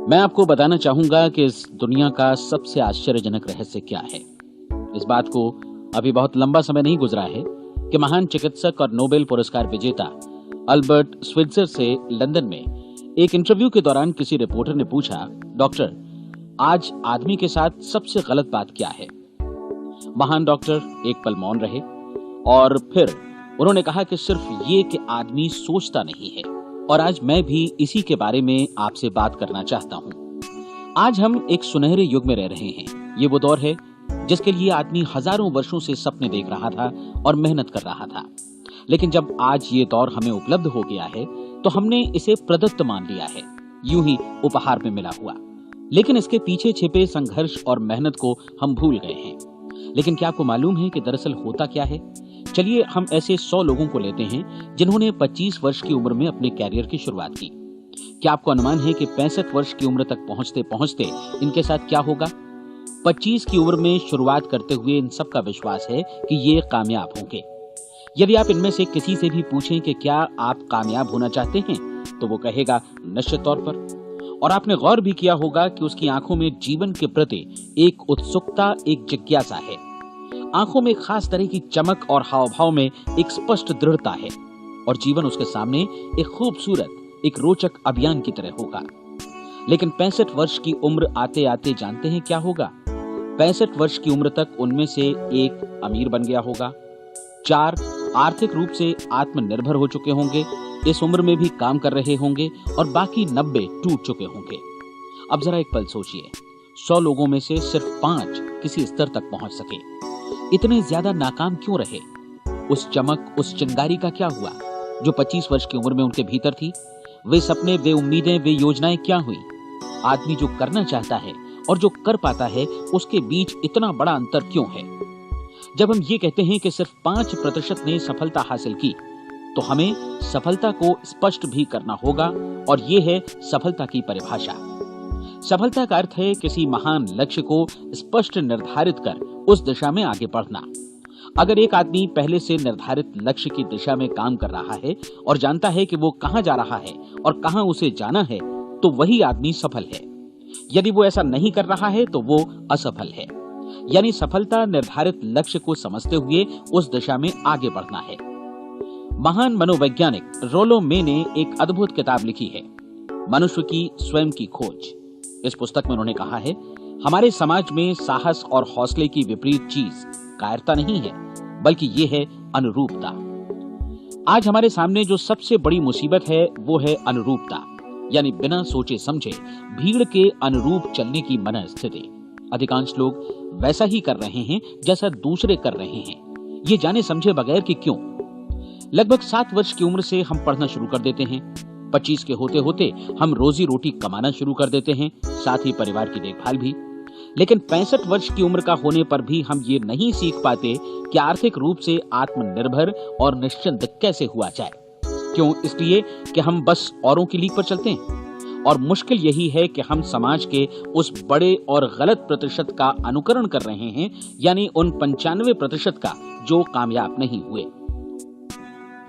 मैं आपको बताना चाहूंगा कि इस दुनिया का सबसे आश्चर्यजनक रहस्य क्या है। इस बात को अभी बहुत लंबा समय नहीं गुजरा है कि महान चिकित्सक और नोबेल पुरस्कार विजेता अल्बर्ट स्विट्जर से लंदन में एक इंटरव्यू के दौरान किसी रिपोर्टर ने पूछा, डॉक्टर, आज आदमी के साथ सबसे गलत बात क्या है? महान डॉक्टर एक पल मौन रहे और फिर उन्होंने कहा कि सिर्फ ये कि आदमी सोचता नहीं है। और आज मैं भी इसी के बारे में आपसे बात करना चाहता हूं। आज हम एक सुनहरे युग में रह रहे हैं। ये वो दौर है जिसके लिए आदमी हजारों वर्षों से सपने देख रहा था और मेहनत कर रहा था। लेकिन जब आज ये दौर हमें उपलब्ध हो गया है तो हमने इसे प्रदत्त मान लिया है, यूं ही उपहार में मिला हुआ। लेकिन इसके पीछे छिपे संघर्ष और मेहनत को हम भूल गए हैं। लेकिन क्या आपको मालूम है कि दरअसल होता क्या है? चलिए हम ऐसे 100 लोगों को लेते हैं जिन्होंने 25 वर्ष की उम्र में अपने कैरियर की शुरुआत की। क्या आपको अनुमान है कि 65 वर्ष की उम्र तक पहुंचते पहुंचते इनके साथ क्या होगा? 25 की उम्र में शुरुआत करते हुए इन सब का विश्वास है कि ये कामयाब होंगे। यदि आप इनमें से किसी से भी पूछें कि क्या आप कामयाब होना चाहते हैं, तो वो कहेगा निश्चित तौर पर। और आपने गौर भी किया होगा कि उसकी आंखों में जीवन के प्रति एक उत्सुकता, एक जिज्ञासा है। आंखों में खास तरह की चमक और हाव भाव में एक स्पष्ट दृढ़ता है और जीवन उसके सामने एक खूबसूरत, एक रोचक अभियान की तरह होगा। लेकिन 65 वर्ष की उम्र आते आते जानते हैं क्या होगा? 65 वर्ष की उम्र तक उनमें से एक अमीर बन गया होगा, 4 आर्थिक रूप से आत्मनिर्भर हो चुके होंगे, इस उम्र में भी काम कर रहे होंगे और बाकी 90 टूट चुके होंगे। अब जरा एक पल सोचिए, 100 लोगों में से सिर्फ 5 किसी स्तर तक पहुंच सके। इतने ज्यादा नाकाम क्यों रहे? उस चमक, उस चिंगारी का क्या हुआ जो 25 वर्ष की उम्र में उनके भीतर थी? वे सपने, वे उम्मीदें, वे योजनाएं क्या हुई? आदमी जो करना चाहता है और जो कर पाता है, उसके बीच इतना बड़ा अंतर क्यों है? जब हम ये कहते हैं कि सिर्फ 5% ने सफलता हासिल की, तो हमें सफलता को स्पष्ट भी करना होगा और ये है सफलता की परिभाषा। सफलता का अर्थ है किसी महान लक्ष्य को स्पष्ट निर्धारित कर उस दिशा में आगे बढ़ना। अगर एक आदमी पहले से निर्धारित लक्ष्य की दिशा में काम कर रहा है और जानता है कि वो कहां जा रहा है और कहां उसे जाना है, तो वही आदमी सफल है। यदि वो ऐसा नहीं कर रहा है तो वो असफल है। यानी सफलता निर्धारित लक्ष्य को समझते हुए उस दिशा में आगे बढ़ना है। महान मनोवैज्ञानिक रोलो मे ने एक अद्भुत किताब लिखी है, मनुष्य की स्वयं की खोज। इस पुस्तक में उन्होंने कहा है, हमारे समाज में साहस और हौसले की विपरीत चीज कायरता नहीं है, बल्कि ये है अनुरूपता। आज हमारे सामने जो सबसे बड़ी मुसीबत है वो है अनुरूपता, यानी बिना सोचे समझे भीड़ के अनुरूप चलने की मनस्थिति। अधिकांश लोग वैसा ही कर रहे हैं जैसा दूसरे कर रहे हैं, ये जाने समझे बगैर कि क्यों। लगभग 7 वर्ष की उम्र से हम पढ़ना शुरू कर देते हैं, 25 के होते होते हम रोजी रोटी कमाना शुरू कर देते हैं, साथ ही परिवार की देखभाल भी। लेकिन 65 वर्ष की उम्र का होने पर भी हम ये नहीं सीख पाते कि आर्थिक रूप से आत्मनिर्भर और निश्चिंत कैसे हुआ जाए। क्यों? इसलिए कि हम बस औरों की लीक पर चलते हैं। और मुश्किल यही है कि हम समाज के उस बड़े और गलत प्रतिशत का अनुकरण कर रहे हैं, यानी उन 95% का जो कामयाब नहीं हुए।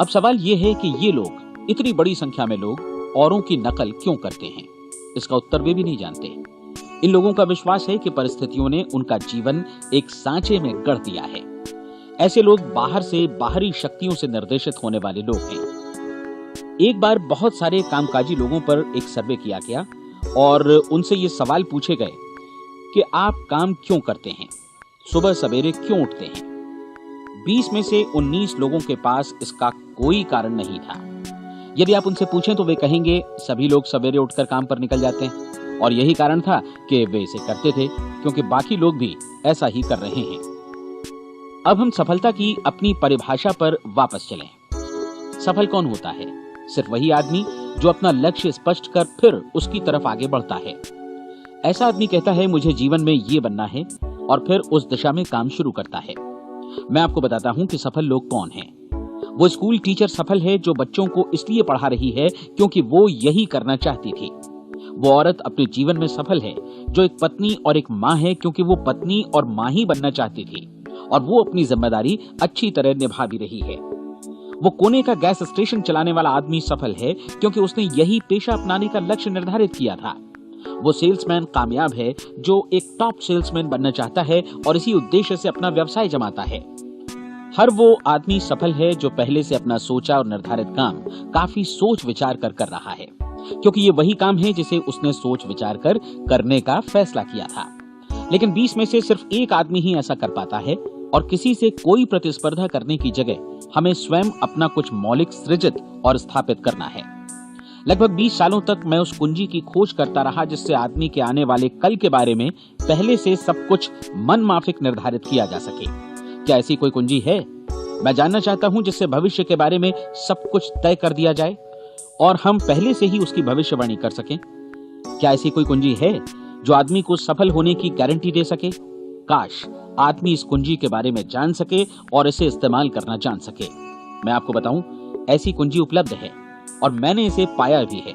अब सवाल यह है कि ये लोग, इतनी बड़ी संख्या में लोग, औरों की नकल क्यों करते हैं? इसका उत्तर वे भी नहीं जानते। इन लोगों का विश्वास है कि परिस्थितियों ने उनका जीवन एक सांचे में गढ़ दिया है। ऐसे लोग बाहर से, बाहरी शक्तियों से निर्देशित होने वाले लोग हैं। एक बार बहुत सारे कामकाजी लोगों पर एक सर्वे किया गया और उनसे ये सवाल पूछे गए कि आप काम क्यों करते हैं, सुबह सवेरे क्यों उठते हैं? 20 में से 19 लोगों के पास इसका कोई कारण नहीं था। यदि आप उनसे पूछें तो वे कहेंगे सभी लोग सवेरे उठकर काम पर निकल जाते हैं और यही कारण था कि वे इसे करते थे क्योंकि बाकी लोग भी ऐसा ही कर रहे हैं। अब हम सफलता की अपनी परिभाषा पर वापस चलें। सफल कौन होता है? सिर्फ वही आदमी जो अपना लक्ष्य स्पष्ट कर फिर उसकी तरफ आगे बढ़ता है। ऐसा आदमी कहता है मुझे जीवन में ये बनना है और फिर उस दिशा में काम शुरू करता है। मैं आपको बताता हूं कि सफल लोग कौन हैं। वो स्कूल टीचर सफल है जो बच्चों को इसलिए पढ़ा रही है क्योंकि वो यही करना चाहती थी। वो औरत अपने जीवन में सफल है जो एक पत्नी और एक माँ है क्योंकि वो पत्नी और माँ ही बनना चाहती थी और वो अपनी जिम्मेदारी अच्छी तरह निभा भी रही है। वो कोने का गैस स्टेशन चलाने वाला आदमी सफल है क्योंकि उसने यही पेशा अपनाने का लक्ष्य निर्धारित किया था। वो सेल्समैन कामयाब है जो एक टॉप सेल्समैन बनना चाहता है और इसी उद्देश्य से अपना व्यवसाय जमाता है। हर वो आदमी सफल है जो पहले से अपना सोचा और निर्धारित काम काफी सोच विचार कर रहा है, क्योंकि ये वही काम है जिसे उसने सोच विचार कर करने का फैसला किया था। लेकिन 20 में से सिर्फ एक आदमी ही ऐसा कर पाता है और किसी से कोई प्रतिस्पर्धा करने की जगह हमें स्वयं अपना कुछ मौलिक सृजित और स्थापित करना है। लगभग 20 सालों तक मैं उस कुंजी की खोज करता रहा जिससे आदमी के आने वाले कल के बारे में पहले से सब कुछ मन माफिक निर्धारित किया जा सके। क्या ऐसी कोई कुंजी है? मैं जानना चाहता हूं जिससे भविष्य के बारे में सब कुछ तय कर दिया जाए और हम पहले से ही उसकी भविष्यवाणी कर सकें। क्या ऐसी कोई कुंजी है जो आदमी को सफल होने की गारंटी दे सके? काश आदमी इस कुंजी के बारे में जान सके और इसे इस्तेमाल करना जान सके। मैं आपको बताऊं, ऐसी कुंजी उपलब्ध है और मैंने इसे पाया भी है।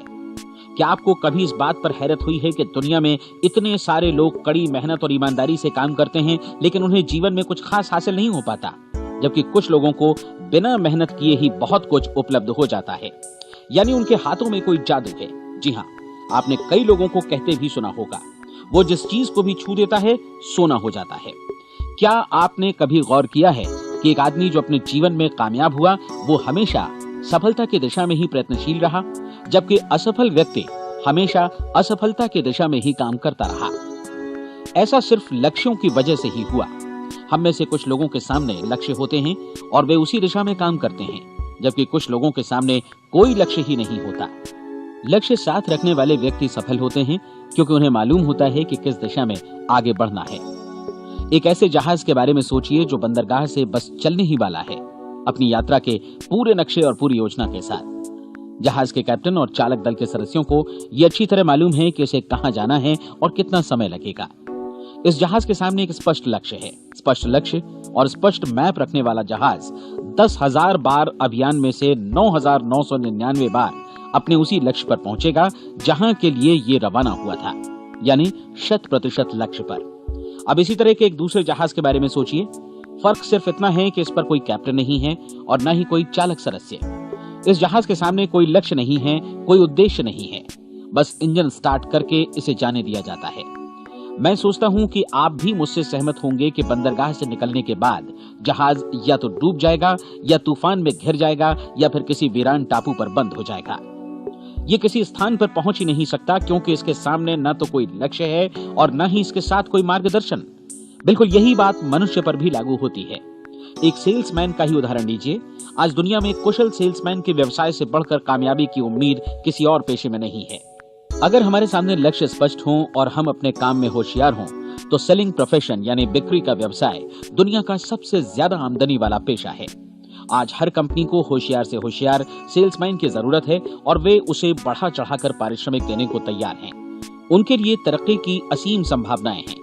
क्या आपको कभी इस बात पर हैरत हुई है कि दुनिया में इतने सारे लोग कड़ी मेहनत और ईमानदारी से काम करते हैं लेकिन उन्हें जीवन में कुछ खास हासिल नहीं हो पाता, जबकि कुछ लोगों को बिना मेहनत किए ही बहुत कुछ उपलब्ध हो जाता है। यानी उनके हाथों में कोई जादू है। जी हाँ, आपने कई लोगों को कहते भी सुना होगा, वो जिस चीज को भी छू देता है सोना हो जाता है। क्या आपने कभी गौर किया है कि एक आदमी जो अपने जीवन में कामयाब हुआ वो हमेशा सफलता की दिशा में ही प्रयत्नशील रहा, जबकि असफल व्यक्ति हमेशा असफलता की दिशा में ही काम करता रहा? ऐसा सिर्फ लक्ष्यों की वजह से ही हुआ। हम में से कुछ लोगों के सामने लक्ष्य होते हैं और वे उसी दिशा में काम करते हैं, जबकि कुछ लोगों के सामने कोई लक्ष्य ही नहीं होता। लक्ष्य साथ रखने वाले व्यक्ति सफल होते हैं क्योंकि उन्हें मालूम होता है कि किस दिशा में आगे बढ़ना है। एक ऐसे जहाज के बारे में सोचिए जो बंदरगाह से बस चलने ही वाला है, अपनी यात्रा के पूरे नक्शे और पूरी योजना के साथ। जहाज के कैप्टन और चालक दल के सदस्यों को यह अच्छी तरह मालूम है कि उसे कहां जाना है और कितना समय लगेगा। इस जहाज के सामने एक स्पष्ट लक्ष्य है। स्पष्ट लक्ष्य और स्पष्ट मैप रखने वाला जहाज 10,000 बार अभियान में से 9,999 बार अपने उसी लक्ष्य पर पहुंचेगा जहां के लिए ये रवाना हुआ था, यानी 100% लक्ष्य पर। अब इसी तरह के एक दूसरे जहाज के बारे में सोचिए। फर्क सिर्फ इतना है कि इस पर कोई कैप्टन नहीं है और न ही कोई चालक सदस्य। इस जहाज के सामने कोई लक्ष्य नहीं है, कोई उद्देश्य नहीं है, बस इंजन स्टार्ट करके इसे जाने दिया जाता है। मैं सोचता हूं कि आप भी मुझसे सहमत होंगे कि बंदरगाह से निकलने के बाद जहाज या तो डूब जाएगा या तूफान में घिर जाएगा या फिर किसी वीरान टापू पर बंद हो जाएगा। ये किसी स्थान पर पहुंच ही नहीं सकता क्योंकि इसके सामने न तो कोई लक्ष्य है और न ही इसके साथ कोई मार्गदर्शन। बिल्कुल यही बात मनुष्य पर भी लागू होती है। एक सेल्समैन का ही उदाहरण लीजिए। आज दुनिया में कुशल सेल्समैन के व्यवसाय से बढ़कर कामयाबी की उम्मीद किसी और पेशे में नहीं है। अगर हमारे सामने लक्ष्य स्पष्ट हों और हम अपने काम में होशियार हों तो सेलिंग प्रोफेशन यानी बिक्री का व्यवसाय दुनिया का सबसे ज्यादा आमदनी वाला पेशा है। आज हर कंपनी को होशियार से होशियार सेल्समैन की जरूरत है और वे उसे बढ़ा चढ़ाकर पारिश्रमिक देने को तैयार हैं। उनके लिए तरक्की की असीम संभावनाएं हैं,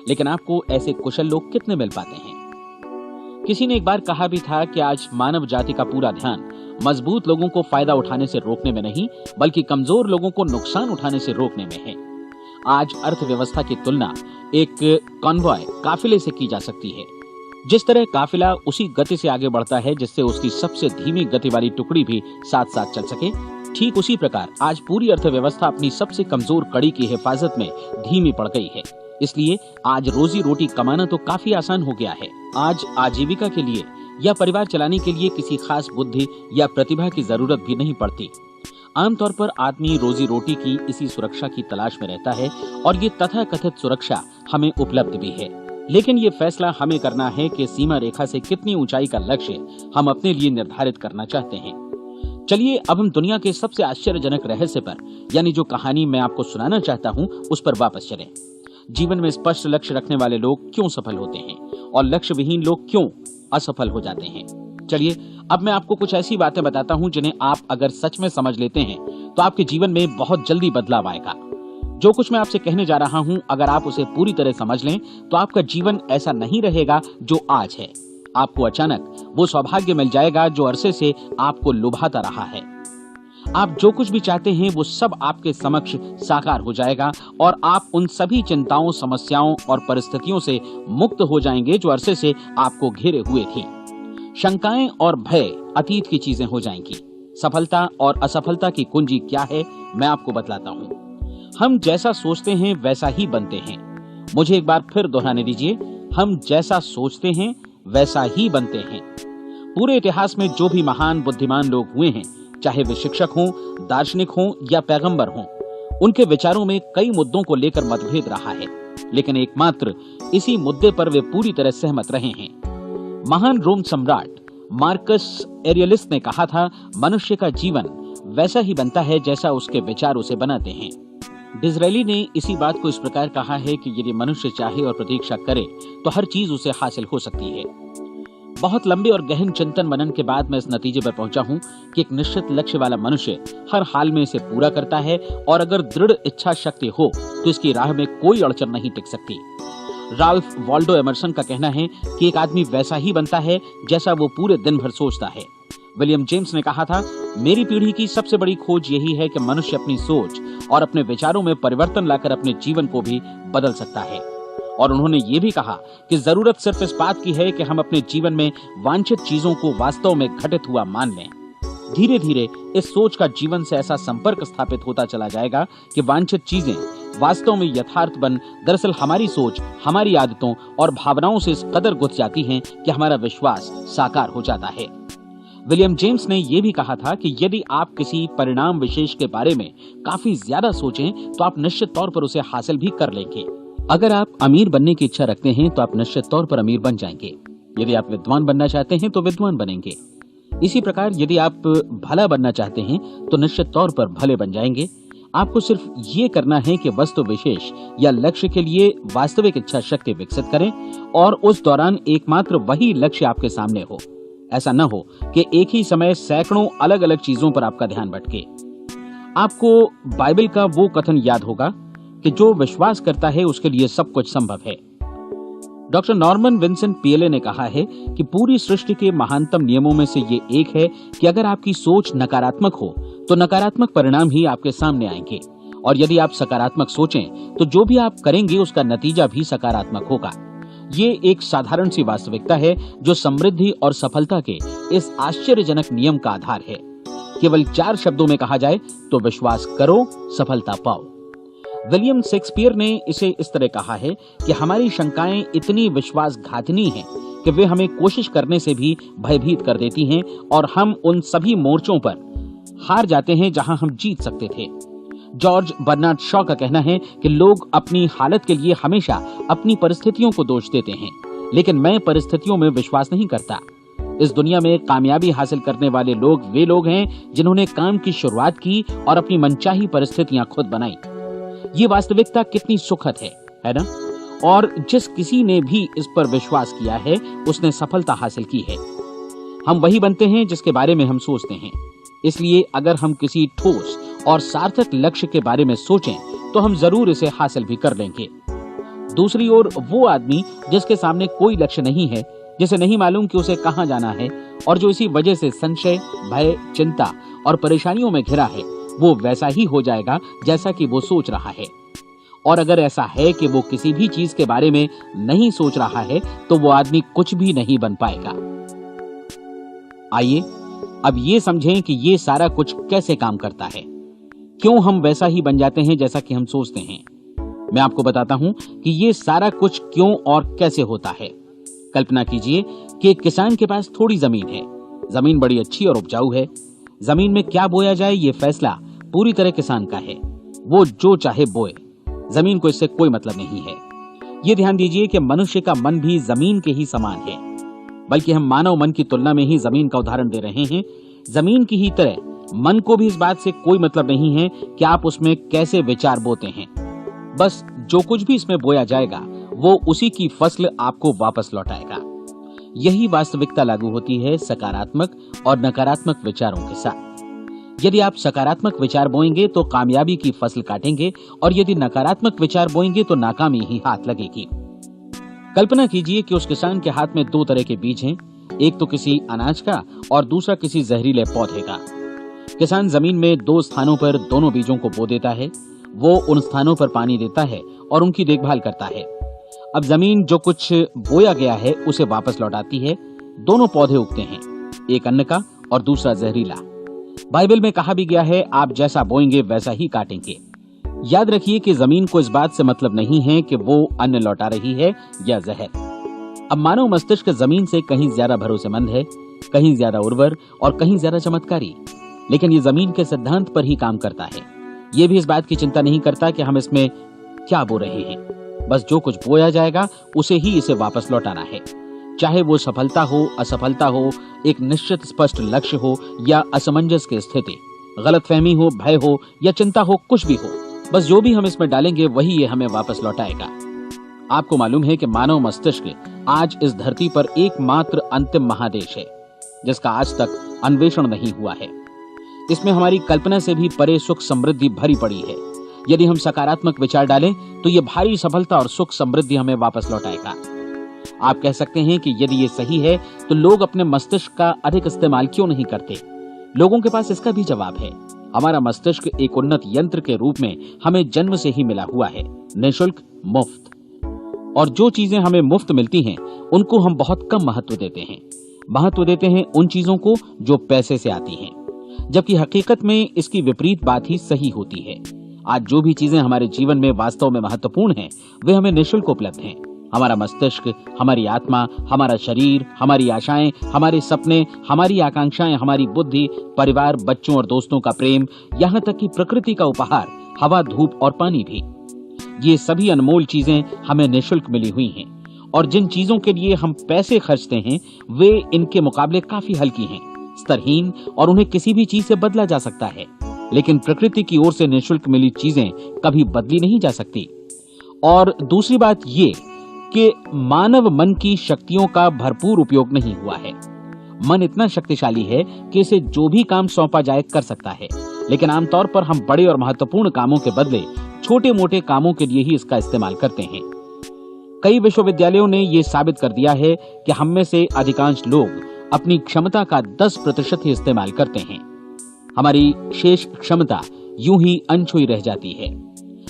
लेकिन आपको ऐसे कुशल लोग कितने मिल पाते हैं? किसी ने एक बार कहा भी था कि आज मानव जाति का पूरा ध्यान मजबूत लोगों को फायदा उठाने से रोकने में नहीं, बल्कि कमजोर लोगों को नुकसान उठाने से रोकने में है। आज अर्थव्यवस्था की तुलना एक कॉन्वॉय काफिले से की जा सकती है। जिस तरह काफिला उसी गति से आगे बढ़ता है जिससे उसकी सबसे धीमी गति वाली टुकड़ी भी साथ साथ चल सके, ठीक उसी प्रकार आज पूरी अर्थव्यवस्था अपनी सबसे कमजोर कड़ी की हिफाजत में धीमी पड़ गई है। इसलिए आज रोजी रोटी कमाना तो काफी आसान हो गया है। आज आजीविका के लिए या परिवार चलाने के लिए किसी खास बुद्धि या प्रतिभा की जरूरत भी नहीं पड़ती। आमतौर पर आदमी रोजी रोटी की इसी सुरक्षा की तलाश में रहता है और ये तथाकथित सुरक्षा हमें उपलब्ध भी है। लेकिन ये फैसला हमें करना है कि सीमा रेखा से कितनी ऊंचाई का लक्ष्य हम अपने लिए निर्धारित करना चाहते हैं। चलिए अब हम दुनिया के सबसे आश्चर्यजनक रहस्य पर, यानी जो कहानी मैं आपको सुनाना चाहता हूँ, उस पर वापस चलें। जीवन में स्पष्ट लक्ष्य रखने वाले लोग क्यों सफल होते हैं और लक्ष्य विहीन लोग क्यों असफल हो जाते हैं? चलिए अब मैं आपको कुछ ऐसी बातें बताता हूं जिन्हें आप अगर सच में समझ लेते हैं तो आपके जीवन में बहुत जल्दी बदलाव आएगा। जो कुछ मैं आपसे कहने जा रहा हूं, अगर आप उसे पूरी तरह समझ लें तो आपका जीवन ऐसा नहीं रहेगा जो आज है। आपको अचानक वो सौभाग्य मिल जाएगा जो अरसे से आपको लुभाता रहा है। आप जो कुछ भी चाहते हैं वो सब आपके समक्ष साकार हो जाएगा और आप उन सभी चिंताओं, समस्याओं और परिस्थितियों से मुक्त हो जाएंगे जो अरसे से आपको घेरे हुए थी। शंकाएं और भय अतीत की चीजें हो जाएंगी। सफलता और असफलता की कुंजी क्या है, मैं आपको बतलाता हूँ। हम जैसा सोचते हैं वैसा ही बनते हैं। मुझे एक बार फिर दोहराने दीजिए, हम जैसा सोचते हैं वैसा ही बनते हैं। पूरे इतिहास में जो भी महान बुद्धिमान लोग हुए हैं, चाहे वे शिक्षक हों, दार्शनिक हों या पैगंबर हों, उनके विचारों में कई मुद्दों को लेकर मतभेद रहा है, लेकिन एकमात्र इसी मुद्दे पर वे पूरी तरह सहमत रहे हैं। महान रोम सम्राट मार्कस एरियलिस ने कहा था, मनुष्य का जीवन वैसा ही बनता है जैसा उसके विचार उसे बनाते हैं। डिज़रायली ने इसी बात को इस प्रकार कहा है कि यदि मनुष्य चाहे और प्रतीक्षा करे तो हर चीज उसे हासिल हो सकती है। बहुत लंबे और गहन चिंतन मनन के बाद मैं इस नतीजे पर पहुंचा हूं कि एक निश्चित लक्ष्य वाला मनुष्य हर हाल में इसे पूरा करता है, और अगर दृढ़ इच्छा शक्ति हो तो इसकी राह में कोई अड़चन नहीं टिक सकती। राल्फ वाल्डो एमर्सन का कहना है कि एक आदमी वैसा ही बनता है जैसा वो पूरे दिन भर सोचता है। विलियम जेम्स ने कहा था, मेरी पीढ़ी की सबसे बड़ी खोज यही है कि मनुष्य अपनी सोच और अपने विचारों में परिवर्तन लाकर अपने जीवन को भी बदल सकता है। और उन्होंने ये भी कहा कि जरूरत सिर्फ इस बात की है कि हम अपने जीवन में वांछित चीजों को वास्तव में घटित हुआ मान लें। धीरे धीरे इस सोच का जीवन से ऐसा संपर्क स्थापित होता चला जाएगा कि वांछित चीजें वास्तव में यथार्थ बन दरअसल हमारी सोच, हमारी आदतों और भावनाओं से इस कदर गुथ जाती हैं कि हमारा विश्वास साकार हो जाता है। विलियम जेम्स ने यह भी कहा था कि यदि आप किसी परिणाम विशेष के बारे में काफी ज्यादा सोचें तो आप निश्चित तौर पर उसे हासिल भी कर लेंगे। अगर आप अमीर बनने की इच्छा रखते हैं तो आप निश्चित तौर पर अमीर बन जाएंगे। यदि आप विद्वान बनना चाहते हैं तो विद्वान बनेंगे। इसी प्रकार यदि आप भला बनना चाहते हैं तो निश्चित तौर पर भले बन जाएंगे। आपको सिर्फ ये करना है कि वस्तु विशेष या लक्ष्य के लिए वास्तविक इच्छा शक्ति विकसित करें, और उस दौरान एकमात्र वही लक्ष्य आपके सामने हो। ऐसा न हो कि एक ही समय सैकड़ों अलग अलग चीजों पर आपका ध्यान भटके। आपको बाइबल का वो कथन याद होगा कि जो विश्वास करता है उसके लिए सब कुछ संभव है। डॉक्टर नॉर्मन विंसेंट पीएले ने कहा है कि पूरी सृष्टि के महानतम नियमों में से ये एक है कि अगर आपकी सोच नकारात्मक हो तो नकारात्मक परिणाम ही आपके सामने आएंगे, और यदि आप सकारात्मक सोचें तो जो भी आप करेंगे उसका नतीजा भी सकारात्मक होगा। ये एक साधारण सी वास्तविकता है जो समृद्धि और सफलता के इस आश्चर्यजनक नियम का आधार है। केवल 4 शब्दों में कहा जाए तो विश्वास करो, सफलता पाओ। विलियम शेक्सपियर ने इसे इस तरह कहा है कि हमारी शंकाएं इतनी विश्वासघातिनी हैं कि वे हमें कोशिश करने से भी भयभीत कर देती हैं, और हम उन सभी मोर्चों पर हार जाते हैं जहां हम जीत सकते थे। जॉर्ज बर्नार्ड शॉ का कहना है कि लोग अपनी हालत के लिए हमेशा अपनी परिस्थितियों को दोष देते हैं, लेकिन मैं परिस्थितियों में विश्वास नहीं करता। इस दुनिया में कामयाबी हासिल करने वाले लोग वे लोग हैं जिन्होंने काम की शुरुआत की और अपनी मनचाही परिस्थितियां खुद बनाई। ये वास्तविकता कितनी सुखद है ना? और जिस किसी ने भी इस पर विश्वास किया है उसने सफलता हासिल की है। हम वही बनते हैं जिसके बारे में हम सोचते हैं। इसलिए अगर हम किसी ठोस और सार्थक लक्ष्य के बारे में सोचें तो हम जरूर इसे हासिल भी कर लेंगे। दूसरी ओर वो आदमी जिसके सामने कोई लक्ष्य नहीं है, जिसे नहीं मालूम कि उसे कहां जाना है, और जो इसी वजह से संशय, भय, चिंता और परेशानियों में घिरा है, वो वैसा ही हो जाएगा जैसा कि वो सोच रहा है। और अगर ऐसा है कि वो किसी भी चीज के बारे में नहीं सोच रहा है तो वो आदमी कुछ भी नहीं बन पाएगा। आइए अब ये समझें कि ये सारा कुछ कैसे काम करता है, क्यों हम वैसा ही बन जाते हैं जैसा कि हम सोचते हैं। मैं आपको बताता हूं कि ये सारा कुछ क्यों और कैसे होता है। कल्पना कीजिए कि एक किसान के पास थोड़ी जमीन है। जमीन बड़ी अच्छी और उपजाऊ है। जमीन में क्या बोया जाए ये फैसला पूरी तरह किसान का है। वो जो चाहे बोए, जमीन को इससे कोई मतलब नहीं है। ये ध्यान दीजिए कि मनुष्य का मन भी जमीन के ही समान है, बल्कि हम मानव मन की तुलना में ही जमीन का उदाहरण दे रहे हैं। जमीन की ही तरह मन को भी इस बात से कोई मतलब नहीं है कि आप उसमें कैसे विचार बोते हैं। बस जो कुछ भी इसमें बोया जाएगा वो उसी की फसल आपको वापस लौटाएगा। यही वास्तविकता लागू होती है सकारात्मक और नकारात्मक विचारों के साथ। यदि आप सकारात्मक विचार बोएंगे तो कामयाबी की फसल काटेंगे, और यदि नकारात्मक विचार बोएंगे तो नाकामी ही हाथ लगेगी। कल्पना कीजिए कि उस किसान के हाथ में 2 तरह के बीज हैं, एक तो किसी अनाज का और दूसरा किसी जहरीले पौधे का। किसान जमीन में 2 स्थानों पर दोनों बीजों को बो देता है। वो उन स्थानों पर पानी देता है और उनकी देखभाल करता है। अब जमीन जो कुछ बोया गया है उसे वापस लौटाती है। दोनों पौधे उगते हैं, एक अन्न का और दूसरा जहरीला। बाइबल में कहा भी गया है, आप जैसा बोएंगे वैसा ही काटेंगे। याद रखिए कि जमीन को इस बात से मतलब नहीं है कि वो अन्न लौटा रही है या जहर। अब मानव मस्तिष्क जमीन से कहीं ज्यादा भरोसेमंद है, कहीं ज्यादा उर्वर और कहीं ज्यादा चमत्कारी, लेकिन ये जमीन के सिद्धांत पर ही काम करता है। ये भी इस बात की चिंता नहीं करता कि हम इसमें क्या बो रहे हैं। बस जो कुछ बोया जाएगा उसे ही इसे वापस लौटाना है, चाहे वो सफलता हो, असफलता हो, एक निश्चित स्पष्ट लक्ष्य हो या असमंजस की स्थिति, गलतफहमी हो, भय हो या चिंता हो, कुछ भी हो, बस जो भी हम इसमें डालेंगे वही ये हमें वापस लौटाएगा। आपको मालूम है कि मानव मस्तिष्क आज इस धरती पर एकमात्र अंतिम महादेश है जिसका आज तक अन्वेषण नहीं हुआ है। इसमें हमारी कल्पना से भी परे सुख समृद्धि भरी पड़ी है। यदि हम सकारात्मक विचार डालें तो ये भारी सफलता और सुख समृद्धि हमें वापस लौटाएगा। आप कह सकते हैं कि यदि ये सही है तो लोग अपने मस्तिष्क का अधिक इस्तेमाल क्यों नहीं करते? लोगों के पास इसका भी जवाब है। हमारा मस्तिष्क एक उन्नत यंत्र के रूप में हमें जन्म से ही मिला हुआ है, निःशुल्क, मुफ्त। और जो चीजें हमें मुफ्त मिलती हैं उनको हम बहुत कम महत्व देते हैं। महत्व देते हैं उन चीजों को जो पैसे से आती हैं, जबकि हकीकत में इसकी विपरीत बात ही सही होती है। आज जो भी चीजें हमारे जीवन में वास्तव में महत्वपूर्ण हैं वे हमें निःशुल्क उपलब्ध हैं। हमारा मस्तिष्क, हमारी आत्मा, हमारा शरीर, हमारी आशाएं, हमारे सपने, हमारी आकांक्षाएं, हमारी बुद्धि, परिवार, बच्चों और दोस्तों का प्रेम, यहाँ तक कि प्रकृति का उपहार, हवा, धूप और पानी भी, ये सभी अनमोल चीजें हमें निःशुल्क मिली हुई हैं। और जिन चीजों के लिए हम पैसे खर्चते हैं वे इनके मुकाबले काफी हल्की हैं, स्तरहीन, और उन्हें किसी भी चीज से बदला जा सकता है। लेकिन प्रकृति की ओर से निःशुल्क मिली चीजें कभी बदली नहीं जा सकती। और दूसरी बात ये कि मानव मन की शक्तियों का भरपूर उपयोग नहीं हुआ है। मन इतना शक्तिशाली है कि इसे जो भी काम सौंपा जाए कर सकता है, लेकिन आमतौर पर हम बड़े और महत्वपूर्ण कामों के बदले छोटे मोटे कामों के लिए ही इसका इस्तेमाल करते हैं। कई विश्वविद्यालयों ने यह साबित कर दिया है कि हम में से अधिकांश लोग अपनी क्षमता का 10% ही इस्तेमाल करते हैं। हमारी शेष क्षमता यूं ही अनछुई रह जाती है।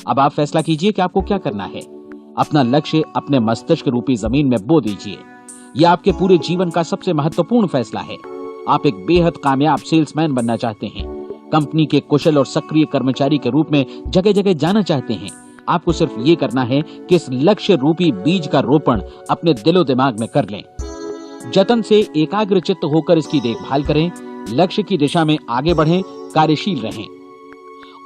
अब आप फैसला कीजिए कि आपको क्या करना है। अपना लक्ष्य अपने मस्तिष्क रूपी जमीन में बो दीजिए। यह आपके पूरे जीवन का सबसे महत्वपूर्ण फैसला है। आप एक बेहद कामयाब सेल्समैन बनना चाहते हैं, कंपनी के कुशल और सक्रिय कर्मचारी के रूप में जगह जगह जाना चाहते हैं। आपको सिर्फ ये करना है कि इस लक्ष्य रूपी बीज का रोपण अपने दिलो दिमाग में कर लें। जतन से एकाग्रचित्त होकर इसकी देखभाल करें, लक्ष्य की दिशा में आगे बढ़ें, कार्यशील रहें,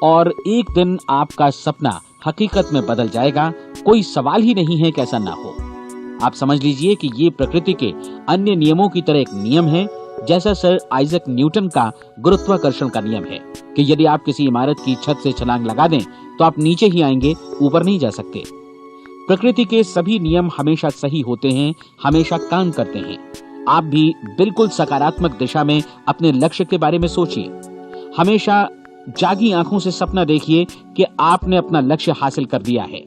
और एक दिन आपका सपना हकीकत में बदल जाएगा। कोई सवाल ही नहीं है कि ऐसा ना हो। आप समझ लीजिए कि ये प्रकृति के अन्य नियमों की तरह एक नियम है, जैसा सर आइजक न्यूटन का गुरुत्वाकर्षण का नियम है कि यदि आप किसी इमारत की छत से छलांग लगा दें तो आप नीचे ही आएंगे, ऊपर नहीं जा सकते। प्रकृति के सभी नियम हमेशा सही होते हैं, हमेशा काम करते हैं। आप भी बिल्कुल सकारात्मक दिशा में अपने लक्ष्य के बारे में सोचिए। हमेशा जागी आंखों से सपना देखिए कि आपने अपना लक्ष्य हासिल कर दिया है।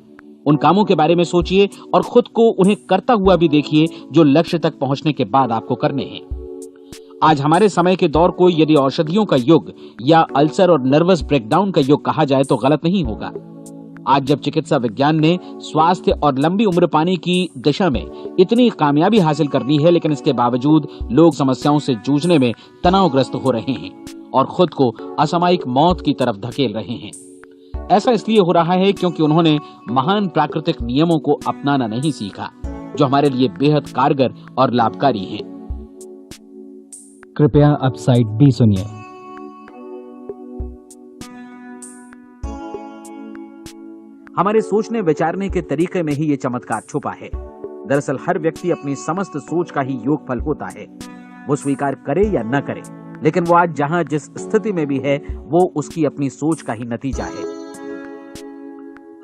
उन कामों के बारे में सोचिए और खुद को उन्हें करता हुआ भी देखिए जो लक्ष्य तक पहुंचने के बाद आपको करने हैं। आज हमारे समय के दौर को यदि औषधियों का युग या अल्सर और नर्वस ब्रेकडाउन का युग कहा जाए तो गलत नहीं होगा। आज जब चिकित्सा विज्ञान ने स्वास्थ्य और लंबी उम्र पाने की दिशा में इतनी कामयाबी हासिल कर ली है, लेकिन इसके बावजूद लोग समस्याओं से जूझने में तनावग्रस्त हो रहे हैं और खुद को असामयिक मौत की तरफ धकेल रहे हैं। ऐसा इसलिए हो रहा है क्योंकि उन्होंने महान प्राकृतिक नियमों को अपनाना नहीं सीखा, जो हमारे लिए बेहद कारगर और लाभकारी हैं। कृपया अब साइड बी सुनिए। हमारे सोचने विचारने के तरीके में ही ये चमत्कार छुपा है। दरअसल हर व्यक्ति अपनी समस्त सोच का ही योगफल होता है, वो स्वीकार करे या न करे, लेकिन वो आज जहां जिस स्थिति में भी है वो उसकी अपनी सोच का ही नतीजा है।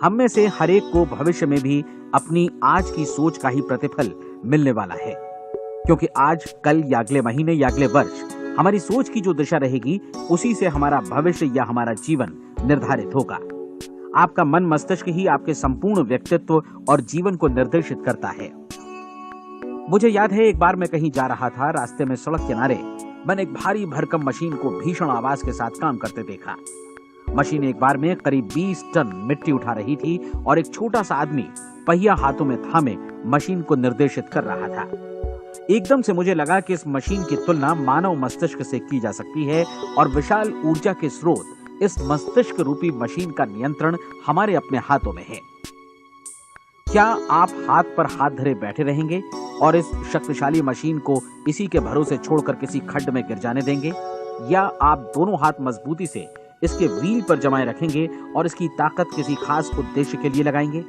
हम में से हर एक को भविष्य में भी अपनी आज की सोच का ही प्रतिफल मिलने वाला है, क्योंकि आज, कल या अगले महीने या अगले वर्ष हमारी सोच की जो दिशा रहेगी उसी से हमारा भविष्य या हमारा जीवन निर्धारित होगा। आपका मन मस्तिष्क ही आपके संपूर्ण व्यक्तित्व और जीवन को निर्देशित करता है। मुझे याद है एक बार मैं कहीं जा रहा था, रास्ते में सड़क किनारे मैंने एक भारी भरकम मशीन को भीषण आवाज के साथ काम करते देखा। मशीन एक बार में करीब 20 टन मिट्टी उठा रही थी और एक छोटा सा आदमी पहिया हाथों में थामे मशीन को निर्देशित कर रहा था। एकदम से मुझे लगा कि इस मशीन की तुलना मानव मस्तिष्क से की जा सकती है और विशाल ऊर्जा के स्रोत इस मस्तिष्क रूपी मशीन का नियंत्रण हमारे अपने हाथों में है। क्या आप हाथ पर हाथ धरे बैठे रहेंगे और इस शक्तिशाली मशीन को इसी के भरोसे छोड़कर किसी खड्ड में गिर जाने देंगे, या आप दोनों हाथ मजबूती से इसके व्हील पर जमाए रखेंगे और इसकी ताकत किसी खास उद्देश्य के लिए लगाएंगे?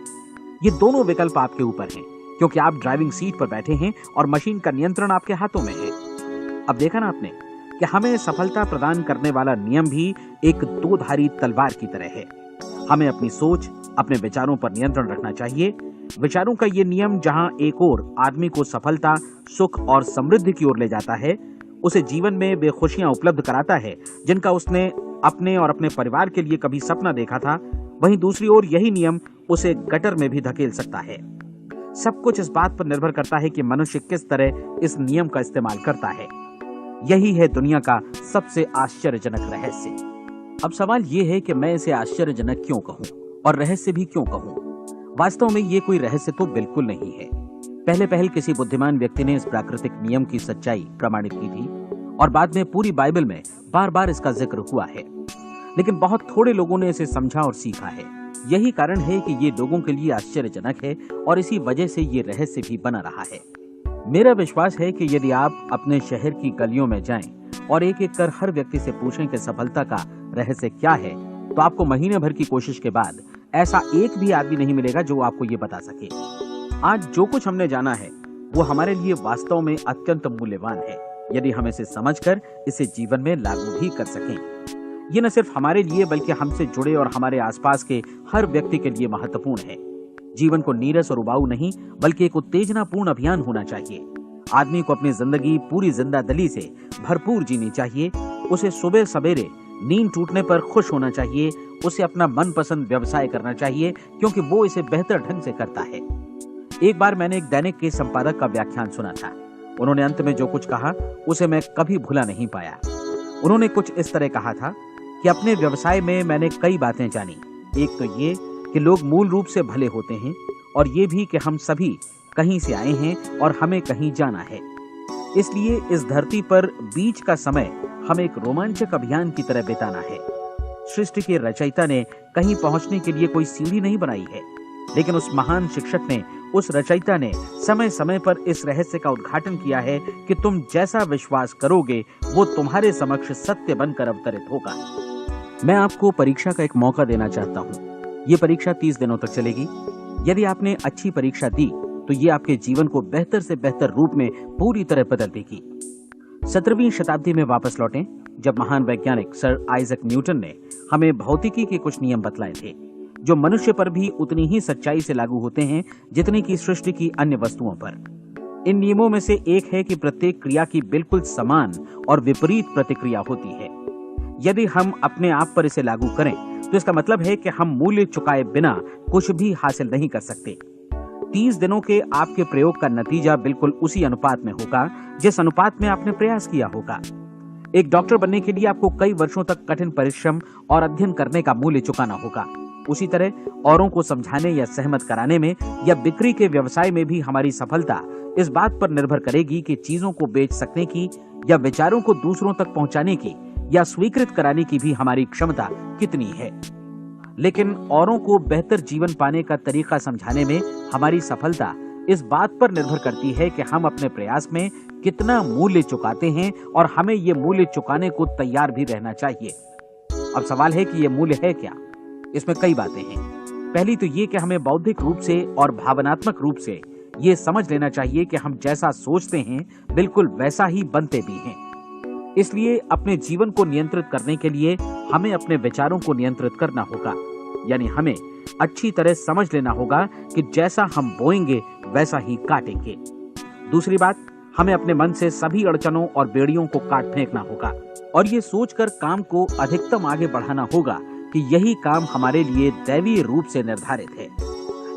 ये दोनों विकल्प आपके ऊपर हैं, क्योंकि आप ड्राइविंग सीट पर बैठे हैं और मशीन का नियंत्रण आपके हाथों में है। अब देखा ना आपने कि हमें सफलता प्रदान करने वाला नियम भी एक दो-धारी तलवार की तरह है। हमें अपनी सोच, अपने विचारों पर नियंत्रण रखना चाहिए। विचारों का ये नियम जहां एक ओर आदमी को सफलता, सुख और समृद्धि की ओर ले जाता है, उसे जीवन में वे खुशियां उपलब्ध कराता है जिनका उसने अपने और अपने परिवार के लिए कभी सपना देखा था, वहीं दूसरी ओर यही नियम उसे गटर में भी धकेल सकता है। सब कुछ इस बात पर निर्भर करता है कि मनुष्य किस तरह इस नियम का इस्तेमाल करता है। यही है दुनिया का सबसे आश्चर्यजनक रहस्य। अब सवाल यह है कि मैं इसे आश्चर्यजनक क्यों कहूं और रहस्य भी क्यों कहूं? वास्तव में ये कोई रहस्य तो बिल्कुल नहीं है। पहले किसी बुद्धिमान व्यक्ति ने इस प्राकृतिक नियम की सच्चाई प्रमाणित की थी और बाद में पूरी बाइबल में बार-बार इसका जिक्र हुआ है, लेकिन बहुत थोड़े लोगों ने इसे समझा और सीखा है। यही कारण है कि ये लोगों के लिए आश्चर्यजनक है और इसी वजह से ये रहस्य भी बना रहा है। मेरा विश्वास है कि यदि आप अपने शहर की गलियों में जाएं और एक एक कर हर व्यक्ति से पूछें कि सफलता का रहस्य क्या है, तो आपको महीने भर की कोशिश के बाद ऐसा एक भी आदमी नहीं मिलेगा जो आपको ये बता सके। आज जो कुछ हमने जाना है वो हमारे लिए वास्तव में अत्यंत मूल्यवान है, यदि हम इसे समझकर इसे जीवन में लागू भी कर सकें। ये न सिर्फ हमारे लिए बल्कि हमसे जुड़े और हमारे आसपास के हर व्यक्ति के लिए महत्वपूर्ण है। जीवन को नीरस और उबाऊ नहीं बल्कि एक उत्तेजनापूर्ण अभियान होना चाहिए। आदमी को अपनी जिंदगी पूरी जिंदादिली से भरपूर जीनी चाहिए। उसे सुबह सवेरे नींद टूटने पर खुश होना चाहिए। उसे अपना मनपसंद व्यवसाय करना चाहिए क्योंकि वो इसे बेहतर ढंग से करता है। एक बार मैंने एक दैनिक के संपादक का व्याख्यान सुना था। उन्होंने अंत में जो कुछ कहा उसे मैं कभी भुला नहीं पाया। उन्होंने कुछ इस तरह कहा था कि अपने व्यवसाय में मैंने कई बातें जानी। एक तो ये कि लोग मूल रूप से भले होते हैं और ये भी कि हम सभी कहीं से आए हैं और हमें कहीं जाना है। इसलिए इस धरती पर बीच का समय हमें एक रोमांचक अभियान की तरह बिताना है। सृष्टि के रचयिता ने कहीं पहुंचने के लिए कोई सीढ़ी नहीं बनाई है, लेकिन उस महान शिक्षक ने, उस रचयिता ने समय समय पर इस रहस्य का उद्घाटन किया है कि तुम जैसा विश्वास करोगे वो तुम्हारे समक्ष सत्य बनकर अवतरित होगा। मैं आपको परीक्षा का एक मौका देना चाहता हूँ। ये परीक्षा 30 दिनों तक चलेगी। यदि आपने अच्छी परीक्षा दी तो ये आपके जीवन को बेहतर से बेहतर रूप में पूरी तरह बदल देगी। 17वीं शताब्दी में वापस लौटें, जब महान वैज्ञानिक सर आइजक न्यूटन ने हमें भौतिकी के कुछ नियम बतलाए थे, जो मनुष्य पर भी उतनी ही सच्चाई से लागू होते हैं जितनी की सृष्टि की अन्य वस्तुओं पर। इन नियमों में से एक है कि प्रत्येक क्रिया की बिल्कुल समान और विपरीत प्रतिक्रिया होती है। यदि हम अपने आप पर इसे लागू करें तो इसका मतलब है कि हम मूल्य चुकाए बिना कुछ भी हासिल नहीं कर सकते। 30 दिनों के आपके प्रयोग का नतीजा बिल्कुल उसी अनुपात में होगा जिस अनुपात में आपने प्रयास किया होगा। एक डॉक्टर बनने के लिए आपको कई वर्षों तक कठिन परिश्रम और अध्ययन करने का मूल्य चुकाना होगा। उसी तरह औरों को समझाने या सहमत कराने में या बिक्री के व्यवसाय में भी हमारी सफलता इस बात पर निर्भर करेगी कि चीजों को बेच सकने की या विचारों को दूसरों तक पहुंचाने की या स्वीकृत कराने की भी हमारी क्षमता कितनी है। लेकिन औरों को बेहतर जीवन पाने का तरीका समझाने में हमारी सफलता इस बात पर निर्भर करती है कि हम अपने प्रयास में कितना मूल्य चुकाते हैं और हमें ये मूल्य चुकाने को तैयार भी रहना चाहिए। अब सवाल है कि ये मूल्य है क्या? इसमें कई बातें हैं। पहली तो ये कि हमें बौद्धिक रूप से और भावनात्मक रूप से ये समझ लेना चाहिए कि हम जैसा सोचते हैं बिल्कुल वैसा ही बनते भी हैं। इसलिए अपने जीवन को नियंत्रित करने के लिए हमें अपने विचारों को नियंत्रित करना होगा। यानी हमें अच्छी तरह समझ लेना होगा कि जैसा हम बोएंगे वैसा ही काटेंगे। दूसरी बात, हमें अपने मन से सभी अड़चनों और बेड़ियों को काट फेंकना होगा और ये सोचकर काम को अधिकतम आगे बढ़ाना होगा कि यही काम हमारे लिए दैवीय रूप से निर्धारित है।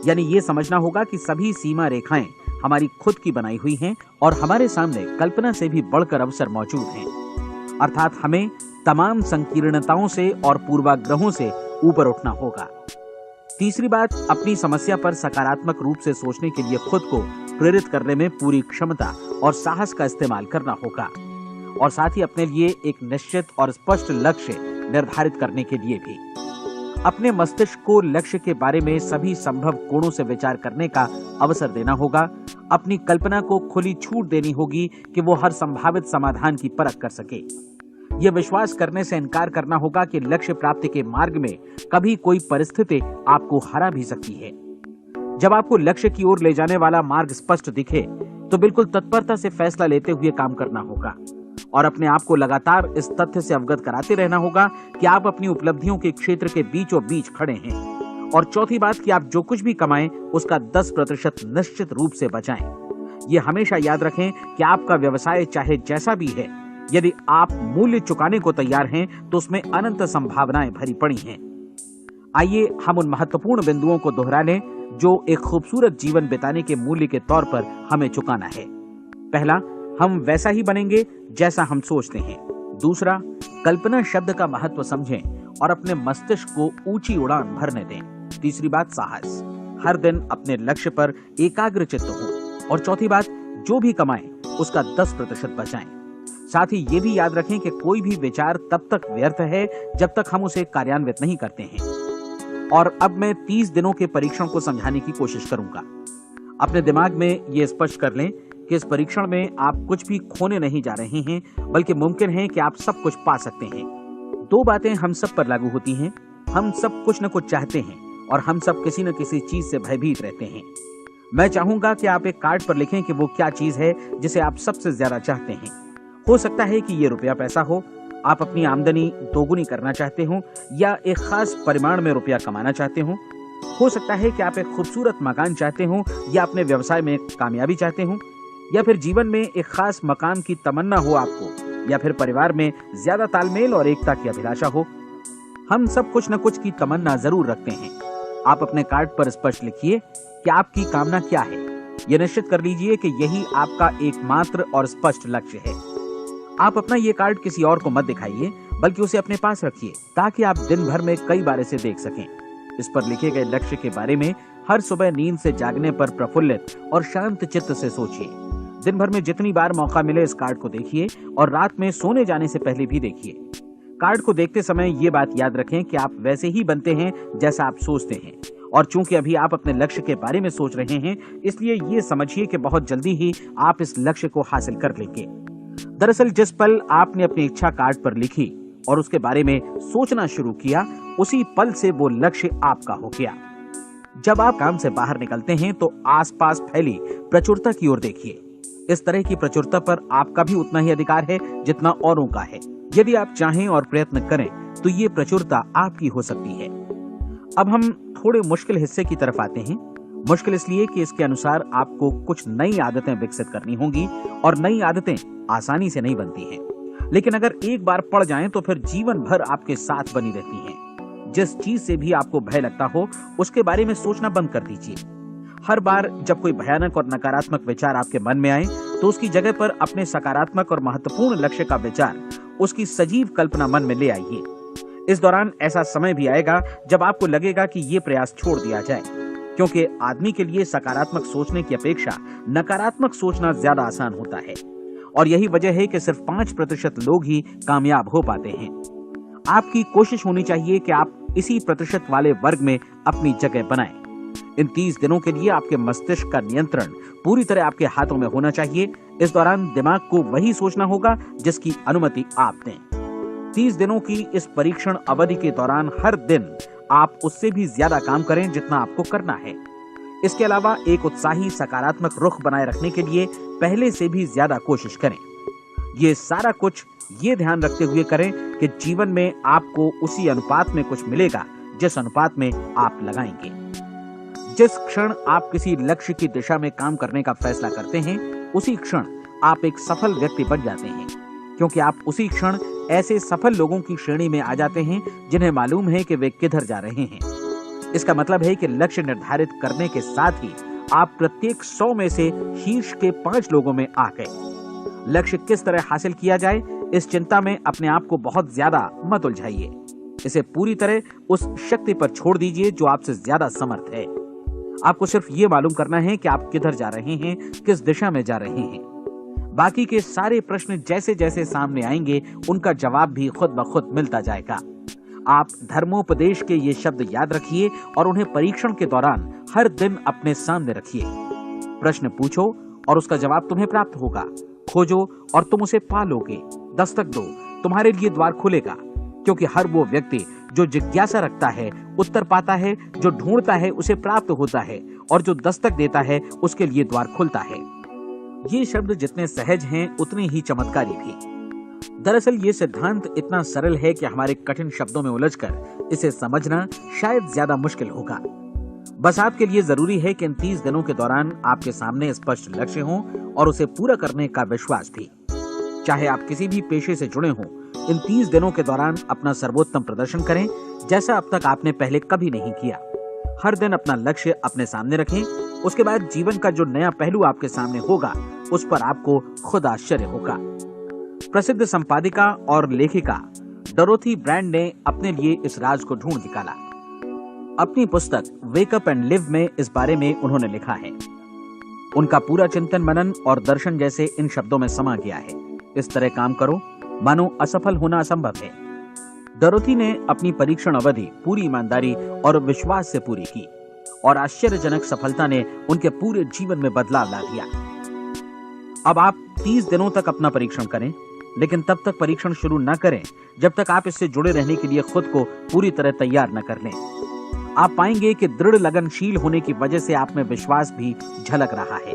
यानी ये समझना होगा कि सभी सीमा रेखाएं हमारी खुद की बनाई हुई हैं और हमारे सामने कल्पना से भी बढ़कर अवसर मौजूद हैं। अर्थात हमें तमाम संकीर्णताओं से और पूर्वाग्रहों से ऊपर उठना होगा। तीसरी बात, अपनी समस्या पर सकारात्मक रूप से सोचने के लिए खुद को प्रेरित करने में पूरी क्षमता और साहस का इस्तेमाल करना होगा और साथ ही अपने लिए एक निश्चित और स्पष्ट लक्ष्य निर्धारित करने के लिए भी। अपने मस्तिष्क को लक्ष्य के बारे में सभी संभव कोणों से विचार करने का अवसर देना होगा। अपनी कल्पना को खुली छूट देनी होगी कि वो हर संभावित समाधान की परख कर सके। यह विश्वास करने से इनकार करना होगा कि लक्ष्य प्राप्ति के मार्ग में कभी कोई परिस्थिति आपको हरा भी सकती है। जब आपको लक्ष्य की ओर ले जाने वाला मार्ग स्पष्ट दिखे तो बिल्कुल तत्परता से फैसला लेते हुए काम करना होगा और अपने आप को लगातार इस तथ्य से अवगत कराते रहना होगा कि आप अपनी उपलब्धियों के क्षेत्र के बीचों बीच खड़े हैं। और चौथी बात कि आप जो कुछ भी कमाएं उसका 10% निश्चित रूप से बचाएं। ये हमेशा याद रखें कि आपका व्यवसाय चाहे जैसा भी है, यदि आप मूल्य चुकाने को तैयार हैं तो उसमें अनंत संभावनाएं भरी पड़ी हैं। आइए हम उन महत्वपूर्ण बिंदुओं को दोहरा लें जो एक खूबसूरत जीवन बिताने के मूल्य के तौर पर हमें चुकाना है। पहला, हम वैसा ही बनेंगे जैसा हम सोचते हैं। दूसरा, कल्पना शब्द का महत्व समझें और अपने मस्तिष्क को ऊंची उड़ान भरने दें। तीसरी बात, साहस, हर दिन अपने लक्ष्य पर एकाग्रचित्त हों। और चौथी बात, जो भी कमाएं उसका 10% बचाएं। साथ ही ये भी याद रखें कि कोई भी विचार तब तक व्यर्थ है जब तक हम उसे कार्यान्वित नहीं करते हैं। और अब मैं 30 दिनों के परीक्षण को समझाने की कोशिश करूंगा। अपने दिमाग में ये स्पष्ट कर लें कि इस परीक्षण में आप कुछ भी खोने नहीं जा रहे हैं, बल्कि मुमकिन है कि आप सब कुछ पा सकते हैं। 2 बातें हम सब पर लागू होती हैं। हम सब कुछ न कुछ चाहते हैं और हम सब किसी न किसी चीज से भयभीत रहते हैं। मैं चाहूंगा कि आप एक कार्ड पर लिखें कि वो क्या चीज है जिसे आप सबसे ज्यादा चाहते हैं। हो सकता है कि ये रुपया पैसा हो, आप अपनी आमदनी दोगुनी करना चाहते हो, या एक खास परिमाण में रुपया कमाना चाहते हो सकता है कि आप एक खूबसूरत मकान चाहते हो, या अपने व्यवसाय में कामयाबी चाहते हो, या फिर जीवन में एक खास मकाम की तमन्ना हो आपको, या फिर परिवार में ज्यादा तालमेल और एकता की अभिलाषा हो। हम सब कुछ न कुछ की तमन्ना जरूर रखते हैं। आप अपने कार्ड पर स्पष्ट लिखिए कि आपकी कामना क्या है। यह निश्चित कर लीजिए कि यही आपका एकमात्र और स्पष्ट लक्ष्य है। आप अपना ये कार्ड किसी और को मत दिखाइए, बल्कि उसे अपने पास रखिए ताकि आप दिन भर में कई बार इसे देख सकें। इस पर लिखे गए लक्ष्य के बारे में हर सुबह नींद से जागने पर प्रफुल्लित और शांत चित्त से सोचिए। दिन भर में जितनी बार मौका मिले इस कार्ड को देखिए और रात में सोने जाने से पहले भी देखिए। कार्ड को देखते समय ये बात याद रखें कि आप वैसे ही बनते हैं जैसा आप सोचते हैं, और चूंकि अभी आप अपने लक्ष्य के बारे में सोच रहे हैं, इसलिए ये समझिए कि बहुत जल्दी ही आप इस लक्ष्य को हासिल कर लेंगे। दरअसल जिस पल आपने अपनी इच्छा कार्ड पर लिखी और उसके बारे में सोचना शुरू किया, उसी पल से वो लक्ष्य आपका हो गया। जब आप काम से बाहर निकलते हैं तो आसपास फैली प्रचुरता की ओर देखिए। इस तरह की प्रचुरता पर आपका भी उतना ही अधिकार है जितना औरों का है। यदि आप चाहें और प्रयत्न करें तो ये प्रचुरता आपकी हो सकती है। अब हम थोड़े मुश्किल हिस्से की तरफ आते हैं। मुश्किल इसलिए कि इसके अनुसार आपको कुछ नई आदतें विकसित करनी होंगी, और नई आदतें आसानी से नहीं बनती हैं। लेकिन अगर एक बार पड़ जाएं तो फिर जीवन भर आपके साथ बनी रहती हैं। जिस चीज से भी आपको भय लगता हो उसके बारे में सोचना बंद कर दीजिए। हर बार जब कोई भयानक और नकारात्मक विचार आपके मन में आए तो उसकी जगह पर अपने सकारात्मक और महत्वपूर्ण लक्ष्य का विचार, उसकी सजीव कल्पना मन में ले आइए। इस दौरान ऐसा समय भी आएगा जब आपको लगेगा कि ये प्रयास छोड़ दिया जाए, क्योंकि आदमी के लिए सकारात्मक सोचने की अपेक्षा नकारात्मक सोचना ज्यादा आसान होता है। और यही वजह है कि सिर्फ 5% लोग ही कामयाब हो पाते हैं। आपकी कोशिश होनी चाहिए कि आप इसी प्रतिशत वाले वर्ग में अपनी जगह बनाएं। इन 30 दिनों के लिए आपके मस्तिष्क का नियंत्रण पूरी तरह आपके हाथों में होना चाहिए। इस दौरान दिमाग को वही सोचना होगा जिसकी अनुमति आप दें। 30 दिनों की इस परीक्षण अवधि के दौरान हर दिन आप उससे भी ज्यादा काम करें जितना आपको करना है। इसके अलावा एक उत्साही सकारात्मक रुख बनाए रखने के लिए पहले से भी ज्यादा कोशिश करें। ये सारा कुछ ये ध्यान रखते हुए करें कि जीवन में आपको उसी अनुपात में कुछ मिलेगा जिस अनुपात में आप लगाएंगे। जिस क्षण आप किसी लक्ष्य की दिशा में काम करने का फैसला करते हैं, उसी क्षण आप एक सफल व्यक्ति बन जाते हैं, क्योंकि आप उसी क्षण ऐसे सफल लोगों की श्रेणी में आ जाते हैं जिन्हें मालूम है कि वे किधर जा रहे हैं। इसका मतलब है कि लक्ष्य निर्धारित करने के साथ ही आप प्रत्येक 100 में से शीर्ष के 5 लोगों में आ गए। लक्ष्य किस तरह हासिल किया जाए, इस चिंता में अपने आप को बहुत ज्यादा मत उलझाइए। इसे पूरी तरह उस शक्ति पर छोड़ दीजिए जो आपसे ज्यादा समर्थ है। आपको सिर्फ ये मालूम करना है कि आप किधर जा रहे हैं, किस दिशा में जा रहे हैं। बाकी के सारे प्रश्न जैसे जैसे सामने आएंगे उनका जवाब भी खुद ब खुद मिलता जाएगा। आप धर्मोपदेश के ये शब्द याद रखिए और उन्हें परीक्षण के दौरान हर दिन अपने सामने रखिए। प्रश्न पूछो और उसका जवाब तुम्हें प्राप्त होगा। खोजो और तुम उसे पालोगे। दस्तक दो, तुम्हारे लिए द्वार खुलेगा, क्योंकि हर वो व्यक्ति जो जिज्ञासा रखता है उत्तर पाता है, जो ढूंढता है उसे प्राप्त होता है, और जो दस्तक देता है उसके लिए द्वार खुलता है। ये शब्द जितने सहज हैं उतने ही चमत्कारी भी। दरअसल ये सिद्धांत इतना सरल है कि हमारे कठिन शब्दों में उलझकर इसे समझना शायद ज्यादा मुश्किल होगा। बस आपके लिए जरूरी है कि इन 30 दिनों के दौरान आपके सामने स्पष्ट लक्ष्य हो और उसे पूरा करने का विश्वास भी। चाहे आप किसी भी पेशे से जुड़े हों, इन 30 दिनों के दौरान अपना सर्वोत्तम प्रदर्शन करें, जैसा अब तक आपने पहले कभी नहीं किया। हर दिन अपना लक्ष्य अपने सामने रखें। उसके बाद जीवन का जो नया पहलू आपके सामने होगा उस पर आपको खुद आश्चर्य होगा। प्रसिद्ध संपादिका और लेखिका डोरोथी ब्रैंड ने अपने लिए इस राज को ढूंढ निकाला। अपनी पुस्तक वेक अप एंड लिव में इस बारे में उन्होंने लिखा है। उनका पूरा चिंतन मनन और दर्शन जैसे इन शब्दों में समा गया है। इस तरह काम करो मानो असफल होना असंभव है। डोरोथी ने अपनी परीक्षण अवधि पूरी ईमानदारी और विश्वास से पूरी की और आश्चर्यजनक सफलता ने उनके पूरे जीवन में बदलाव ला दिया। अब आप 30 दिनों तक अपना परीक्षण करें, लेकिन तब तक परीक्षण शुरू न करें जब तक आप इससे जुड़े रहने के लिए खुद को पूरी तरह तैयार न कर लें। आप पाएंगे कि दृढ़ लगनशील होने की वजह से आप में विश्वास भी झलक रहा है।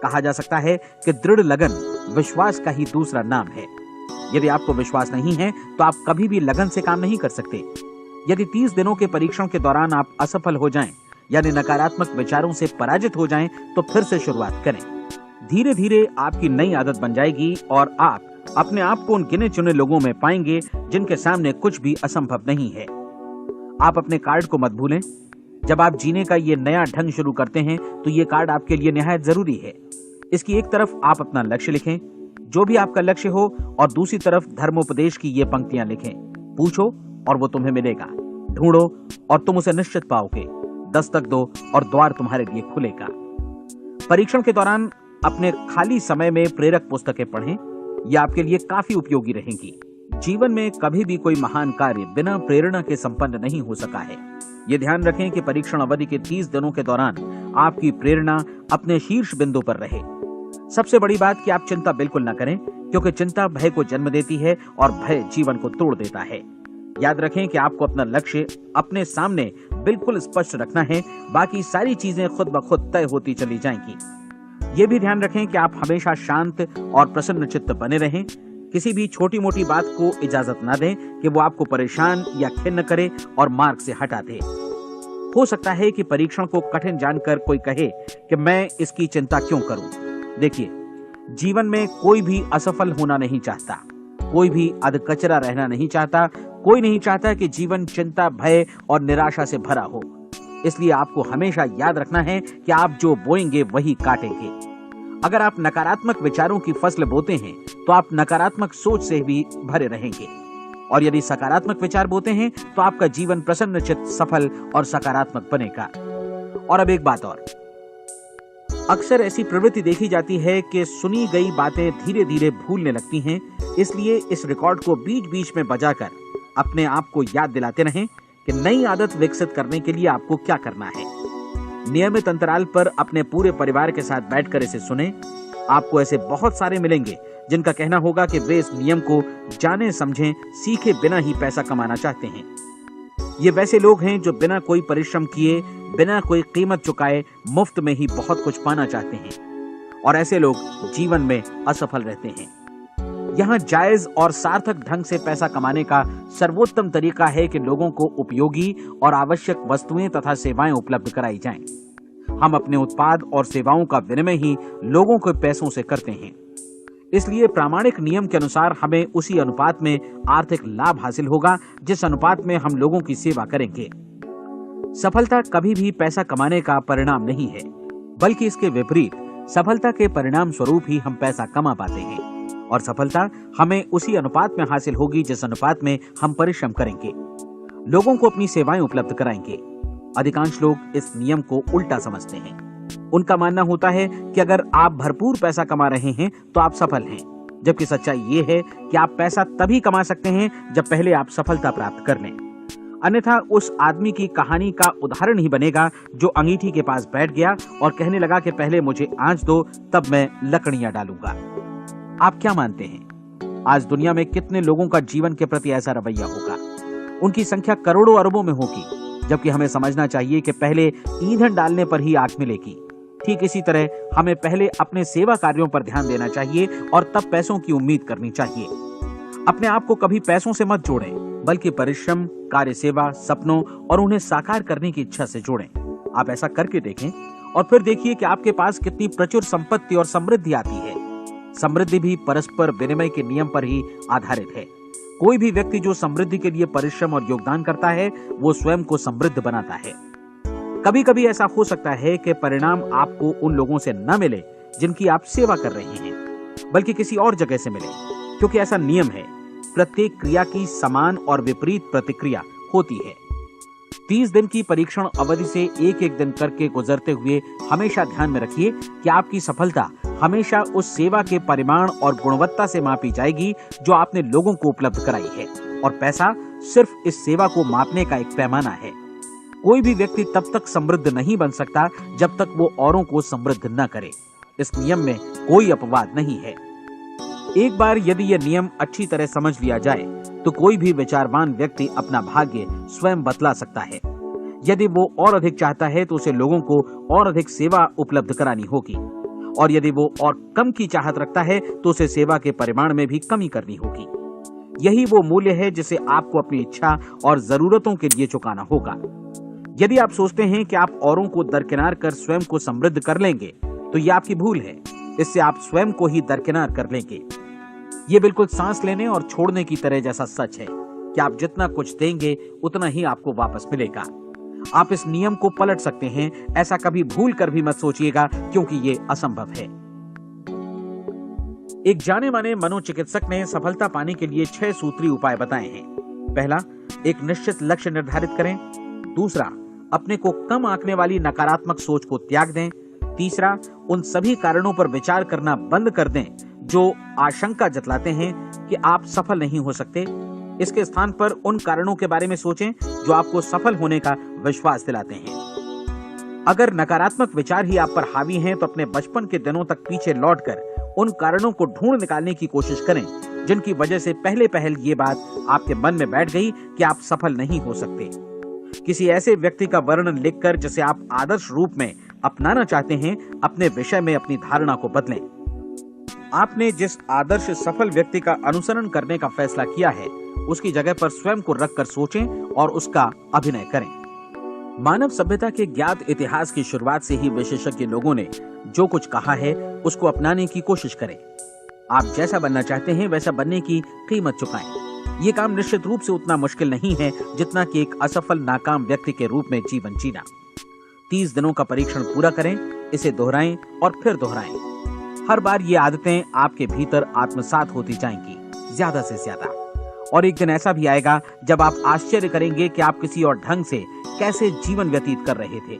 कहा जा सकता है कि दृढ़ लगन विश्वास का ही दूसरा नाम है। यदि आपको विश्वास नहीं है तो आप कभी भी लगन से काम नहीं कर सकते। यदि 30 दिनों के परीक्षण के दौरान आप असफल हो जाएं, यानी नकारात्मक विचारों से पराजित हो जाएं, तो फिर से शुरुआत करें। धीरे धीरे आपकी नई आदत बन जाएगी और आप अपने आप को उन गिने चुने लोगों में पाएंगे जिनके सामने कुछ भी असंभव नहीं है। आप अपने कार्ड को मत भूलें। जब आप जीने का ये नया ढंग शुरू करते हैं तो ये कार्ड आपके लिए निहायत जरूरी है। इसकी एक तरफ आप अपना लक्ष्य लिखें, जो भी आपका लक्ष्य हो, और दूसरी तरफ धर्मोपदेश की ये पंक्तियां लिखें। पूछो और वो तुम्हें मिलेगा, ढूंढो और तुम उसे निश्चित पाओगे, दस्तक दो और द्वार तुम्हारे लिए खुलेगा। परीक्षण के दौरान अपने खाली समय में प्रेरक पुस्तकें पढ़ें। ये आपके लिए काफी उपयोगी रहेंगी। जीवन में कभी भी कोई महान कार्य बिना प्रेरणा के संपन्न नहीं हो सका है। ये ध्यान रखें कि परीक्षण अवधि के 30 दिनों के दौरान आपकी प्रेरणा अपने शीर्ष बिंदु पर रहे। सबसे बड़ी बात कि आप चिंता बिल्कुल न करें, क्योंकि चिंता भय को जन्म देती है और भय जीवन को तोड़ देता है। याद रखें कि आपको अपना लक्ष्य अपने सामने बिल्कुल स्पष्ट रखना है, बाकी सारी चीजें खुद ब खुद तय होती चली जाएंगी। ये भी ध्यान रखें कि आप हमेशा शांत और प्रसन्न चित्त बने रहें। किसी भी छोटी मोटी बात को इजाजत ना दें कि वो आपको परेशान या खिन्न करे और मार्ग से हटा दे। हो सकता है कि परीक्षण को कठिन जानकर कोई कहे कि मैं इसकी चिंता क्यों करूं। देखिए, जीवन में कोई भी असफल होना नहीं चाहता, कोई भी अधकचरा रहना नहीं चाहता, कोई नहीं चाहता कि जीवन चिंता, भय और निराशा से भरा हो। इसलिए आपको हमेशा याद रखना है कि आप जो बोएंगे वही काटेंगे। अगर आप नकारात्मक विचारों की फसल बोते हैं तो आप नकारात्मक सोच से भी भरे रहेंगे, और यदि सकारात्मक विचार बोते हैं तो आपका जीवन प्रसन्नचित्त, सफल और सकारात्मक बनेगा। और अब एक बात और, अक्सर ऐसी प्रवृत्ति देखी जाती है कि सुनी गई बातें धीरे धीरे भूलने लगती हैं। इसलिए इस रिकॉर्ड को बीच बीच में बजाकर अपने आप को याद दिलाते रहें कि नई आदत विकसित करने के लिए आपको क्या करना है। नियमित अंतराल पर अपने पूरे परिवार के साथ बैठकर इसे सुने। आपको ऐसे बहुत सारे मिलेंगे जिनका कहना होगा कि वे इस नियम को जाने समझें सीखे बिना ही पैसा कमाना चाहते हैं। ये वैसे लोग हैं जो बिना कोई परिश्रम किए, बिना कोई कीमत चुकाए मुफ्त में ही बहुत कुछ पाना चाहते हैं, और ऐसे लोग जीवन में असफल रहते हैं। यहाँ जायज और सार्थक ढंग से पैसा कमाने का सर्वोत्तम तरीका है कि लोगों को उपयोगी और आवश्यक वस्तुएं तथा सेवाएं उपलब्ध कराई जाएं। हम अपने उत्पाद और सेवाओं का विनिमय ही लोगों के पैसों से करते हैं। इसलिए प्रामाणिक नियम के अनुसार हमें उसी अनुपात में आर्थिक लाभ हासिल होगा जिस अनुपात में हम लोगों की सेवा करेंगे। सफलता कभी भी पैसा कमाने का परिणाम नहीं है, बल्कि इसके विपरीत सफलता के परिणाम स्वरूप ही हम पैसा कमा पाते हैं, और सफलता हमें उसी अनुपात में हासिल होगी जिस अनुपात में हम परिश्रम करेंगे, लोगों को अपनी सेवाएं उपलब्ध कराएंगे। अधिकांश लोग इस नियम को उल्टा समझते हैं। उनका मानना होता है कि अगर आप भरपूर पैसा कमा रहे हैं तो आप सफल हैं, जबकि सच्चाई ये है कि आप पैसा तभी कमा सकते हैं जब पहले आप सफलता प्राप्त कर लें। अन्यथा उस आदमी की कहानी का उदाहरण ही बनेगा जो अंगीठी के पास बैठ गया और कहने लगा कि पहले मुझे आंच दो, तब मैं लकड़ियां डालूंगा। आप क्या मानते हैं, आज दुनिया में कितने लोगों का जीवन के प्रति ऐसा रवैया होगा? उनकी संख्या करोड़ों अरबों में होगी, जबकि हमें समझना चाहिए कि पहले ईंधन डालने पर ही आग मिलेगी। ठीक इसी तरह हमें पहले अपने सेवा कार्यों पर ध्यान देना चाहिए और तब पैसों की उम्मीद करनी चाहिए। अपने आप को कभी पैसों से मत जोड़ें, बल्कि परिश्रम, कार्य सेवा, सपनों और उन्हें साकार करने की इच्छा से जोड़ें। आप ऐसा करके देखें और फिर देखिए कि आपके पास कितनी प्रचुर संपत्ति और समृद्धि आती है। समृद्धि भी परस्पर विनिमय के नियम पर ही आधारित है। कोई भी व्यक्ति जो समृद्धि के लिए परिश्रम और योगदान करता है, वो स्वयं को समृद्ध बनाता है। कभी कभी ऐसा हो सकता है कि परिणाम आपको उन लोगों से न मिले जिनकी आप सेवा कर रहे हैं, बल्कि किसी और जगह से मिले, क्योंकि ऐसा नियम है, प्रत्येक क्रिया की समान और विपरीत प्रतिक्रिया होती है। 30 दिन की परीक्षण अवधि से एक एक दिन करके गुजरते हुए हमेशा ध्यान में रखिए कि आपकी सफलता हमेशा उस सेवा के परिमाण और गुणवत्ता से मापी जाएगी जो आपने लोगों को उपलब्ध कराई है, और पैसा सिर्फ इस सेवा को मापने का एक पैमाना है। कोई भी व्यक्ति तब तक समृद्ध नहीं बन सकता जब तक वो औरों को समृद्ध न करे। इस नियम में कोई अपवाद नहीं है। एक बार यदि यह नियम अच्छी तरह समझ लिया जाए तो कोई भी विचारवान व्यक्ति अपना भाग्य स्वयं बतला सकता है। यदि वो और अधिक चाहता है तो उसे लोगों को और अधिक सेवा उपलब्ध करानी होगी, और यदि वो और कम की चाहत रखता है तो उसे सेवा के परिमाण में भी कमी करनी होगी। यही वो मूल्य है जिसे आपको अपनी इच्छा और जरूरतों के लिए चुकाना होगा। यदि आप सोचते हैं कि आप औरों को दरकिनार कर स्वयं को समृद्ध कर लेंगे तो यह आपकी भूल है। इससे आप स्वयं को ही दरकिनार कर लेंगे। ये बिल्कुल सांस लेने और छोड़ने की तरह जैसा सच है कि आप जितना कुछ देंगे उतना ही आपको वापस मिलेगा। आप इस नियम को पलट सकते हैं, ऐसा कभी भूल कर भी मत सोचिएगा, क्योंकि ये असंभव है। एक जाने माने मनोचिकित्सक ने सफलता पाने के लिए 6 सूत्री उपाय बताए हैं। पहला, एक निश्चित लक्ष्य निर्धारित करें। दूसरा, अपने को कम आंकने वाली नकारात्मक सोच को त्याग दें। तीसरा, उन सभी कारणों पर विचार करना बंद कर दें जो आशंका जतलाते हैं कि आप सफल नहीं हो सकते। इसके स्थान पर उन कारणों के बारे में सोचें जो आपको सफल होने का विश्वास दिलाते हैं। अगर नकारात्मक विचार ही आप पर हावी हैं तो अपने बचपन के दिनों तक पीछे लौटकर उन कारणों को ढूंढ निकालने की कोशिश करें जिनकी वजह से पहले ये बात आपके मन में बैठ गई कि आप सफल नहीं हो सकते। किसी ऐसे व्यक्ति का वर्णन लिखकर जिसे आप आदर्श रूप में अपनाना चाहते हैं, अपने विषय में अपनी धारणा को बदलें। आपने जिस आदर्श सफल व्यक्ति का अनुसरण करने का फैसला किया है, उसकी जगह पर स्वयं को रखकर सोचें और उसका अभिनय करें। मानव सभ्यता के ज्ञात इतिहास की शुरुआत से ही विशेषज्ञ लोगों ने जो कुछ कहा है उसको अपनाने की कोशिश करें। आप जैसा बनना चाहते हैं वैसा बनने की कीमत चुकाएं। ये काम निश्चित रूप से उतना मुश्किल नहीं है जितना कि एक असफल नाकाम व्यक्ति के रूप में जीवन जीना। 30 दिनों का परीक्षण पूरा करें, इसे दोहराएं और फिर दोहराएं। हर बार ये आदतें आपके भीतर आत्मसात होती जाएंगी, ज्यादा से ज्यादा। और एक दिन ऐसा भी आएगा जब आप आश्चर्य करेंगे कि आप किसी और ढंग से कैसे जीवन व्यतीत कर रहे थे।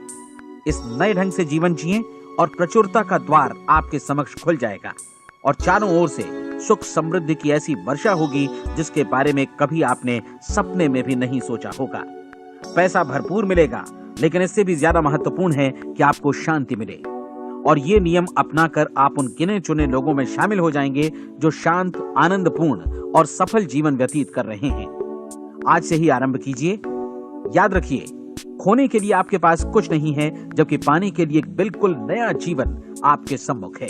इस नए ढंग से जीवन जिएं और प्रचुरता का द्वार आपके समक्ष खुल जाएगा और चारों ओर से सुख समृद्धि की ऐसी वर्षा होगी जिसके बारे में कभी आपने सपने में भी नहीं सोचा होगा। पैसा भरपूर मिलेगा, लेकिन इससे भी ज्यादा महत्वपूर्ण है कि आपको शांति मिले। और ये नियम अपनाकर आप उन गिने चुने लोगों में शामिल हो जाएंगे जो शांत, आनंदपूर्ण और सफल जीवन व्यतीत कर रहे हैं। आज से ही आरंभ कीजिए। याद रखिए, खोने के लिए आपके पास कुछ नहीं है, जबकि पाने के लिए एक बिल्कुल नया जीवन आपके सम्मुख है।